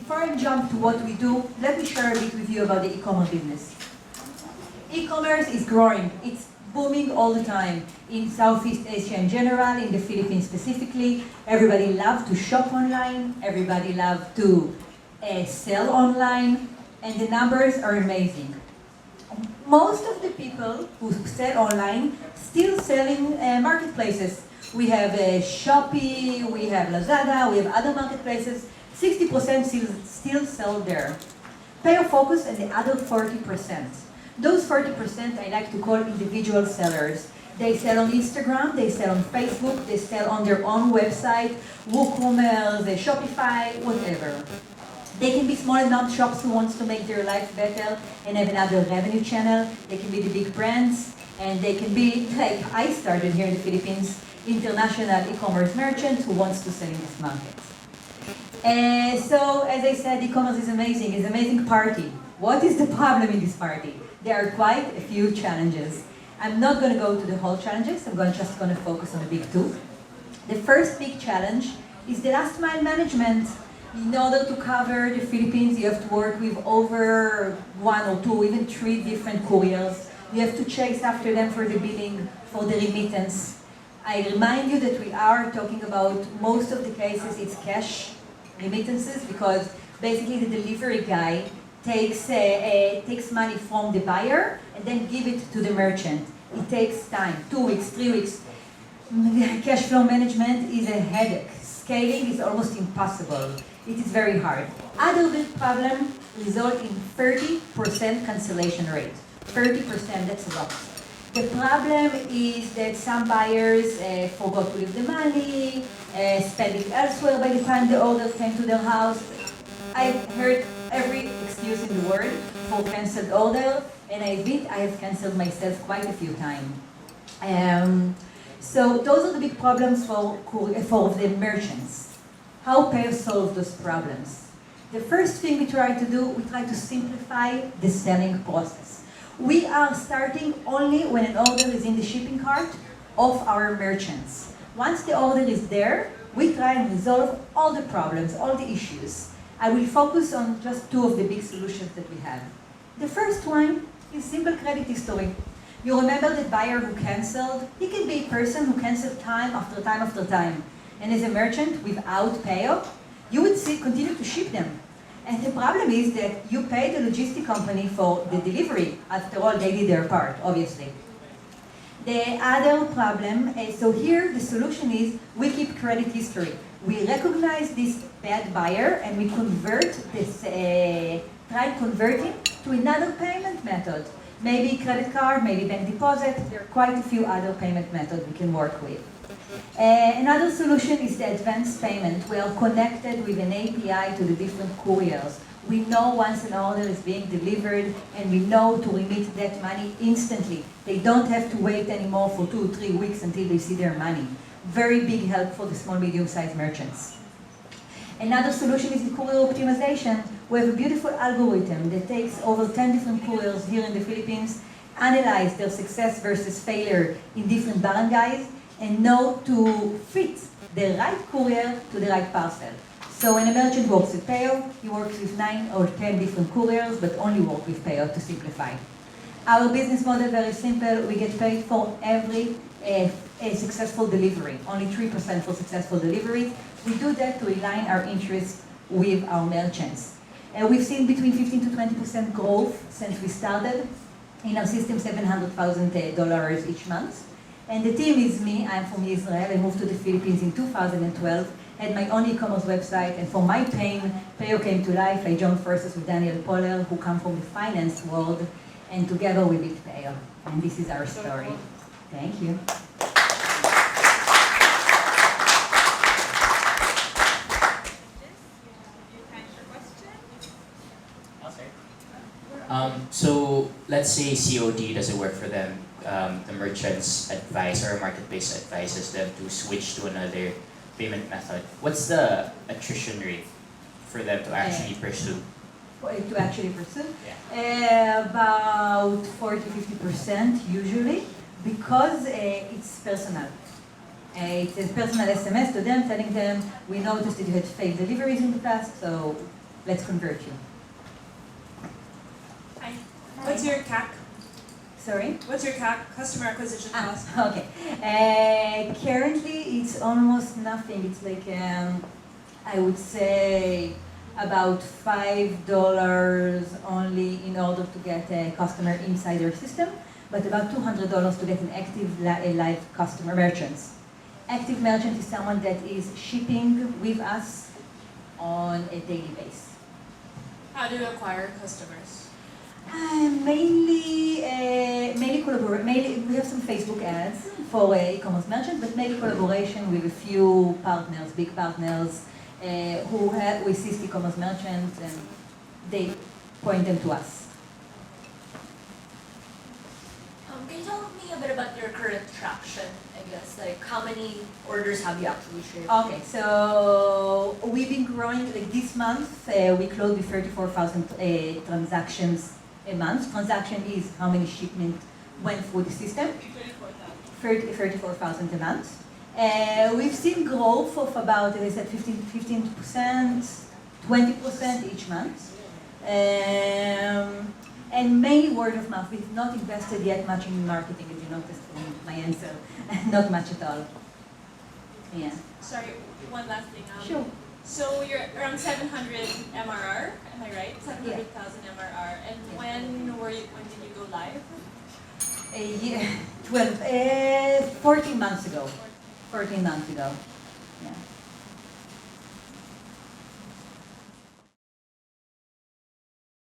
Before I jump to what we do, let me share a bit with you about the e-commerce business. E-commerce is growing. It's booming all the time in Southeast Asia in general, in the Philippines specifically. Everybody loves to shop online. Everybody loves to sell online, and the numbers are amazing. Most of the people who sell online still sell in marketplaces. We have Shopee, we have Lazada, we have other marketplaces. 60% still sell there. Payo focus on the other 40%. Those 40% I like to call individual sellers. They sell on Instagram, they sell on Facebook, they sell on their own website, WooCommerce, Shopify, whatever. They can be small enough shops who wants to make their life better and have another revenue channel. They can be the big brands, and they can be, like I started here in the Philippines, international e-commerce merchants who wants to sell in this market. So, as I said, e-commerce is amazing. It's an amazing party. What is the problem in this party? There are quite a few challenges. I'm not going to go to the whole challenges. I'm just going to focus on the big two. The first big challenge is the last mile management. In order to cover the Philippines, you have to work with over 1 or 2, even 3 different couriers. You have to chase after them for the billing, for the remittance. I remind you that we are talking about, most of the cases, it's cash remittances, because basically the delivery guy takes money from the buyer and then give it to the merchant. It takes time, 2 weeks, 3 weeks. Cash flow management is a headache. Scaling is almost impossible. It is very hard. Other big problem result in 30% cancellation rate. 30%, that's a lot. The problem is that some buyers forgot to leave the money, spend it elsewhere by the time the order came to their house. I've heard every excuse in the world for cancelled order, and I admit I have cancelled myself quite a few times. So those are the big problems for the merchants. How Payo solve those problems? The first thing we try to do, we try to simplify the selling process. We are starting only when an order is in the shipping cart of our merchants. Once the order is there, we try and resolve all the problems, all the issues. I will focus on just 2 of the big solutions that we have. The first one is simple credit history. You remember that buyer who canceled? He can be a person who canceled time after time after time. And as a merchant, without Payo, you would continue to ship them. And the problem is that you pay the logistic company for the delivery. After all, they did their part, obviously. The other problem, so here the solution is we keep credit history. We recognize this bad buyer and we convert this, try converting to another payment method. Maybe credit card, maybe bank deposit. There are quite a few other payment methods we can work with. Another solution is the advance payment. We are connected with an API to the different couriers. We know once an order is being delivered, and we know to remit that money instantly. They don't have to wait anymore for 2 or 3 weeks until they see their money. Very big help for the small, medium-sized merchants. Another solution is the courier optimization. We have a beautiful algorithm that takes over 10 different couriers here in the Philippines, analyze their success versus failure in different barangays, and know to fit the right courier to the right parcel. So when a merchant works with Payo, he works with 9 or 10 different couriers, but only work with Payo to simplify. Our business model, very simple. We get paid for every successful delivery, only 3% for successful deliveries. We do that to align our interests with our merchants. We've seen between 15 to 20% growth since we started. In our system, $700,000 each month. And the team is me. I'm from Israel. I moved to the Philippines in 2012, had my own e-commerce website, and for my pain, Payo came to life. I joined forces with Daniel Poller, who come from the finance world, and together we built Payo. And this is our story. Thank you. So let's say COD doesn't work for them. The merchants advise or marketplace advises them to switch to another payment method. What's the attrition rate for them to actually pursue? To actually pursue? Yeah. About 40-50% usually, because it's personal. It's a personal SMS to them telling them, we noticed that you had failed deliveries in the past, so let's convert you. Hi. What's your CAC? Sorry? What's your CAC, customer acquisition cost? Okay. Currently, it's almost nothing. It's like, I would say, about $5 only in order to get a customer inside your system, but about $200 to get an active live customer merchants. Active merchant is someone that is shipping with us on a daily basis. How do you acquire customers? Mainly collaboration. Mainly, we have some Facebook ads for e-commerce merchants, but mainly collaboration with a few partners, big partners, who assist e-commerce merchants, and they point them to us. Can you tell me a bit about your current traction, I guess? Like, how many orders have you actually shipped? Okay, so we've been growing. Like this month, we closed with 34,000 transactions a month. Transaction is how many shipments went through the system. 34,000 a month. We've seen growth of about, as I said, 15%, 20% each month. And mainly word of mouth. We've not invested yet much in marketing, as you noticed from my answer. Not much at all. Yeah. Sorry, one last thing. Sure. So you're around 700 MRR, am I right? 700,000 MRR. And when did you go live? A year, 14 months ago. 14 months ago.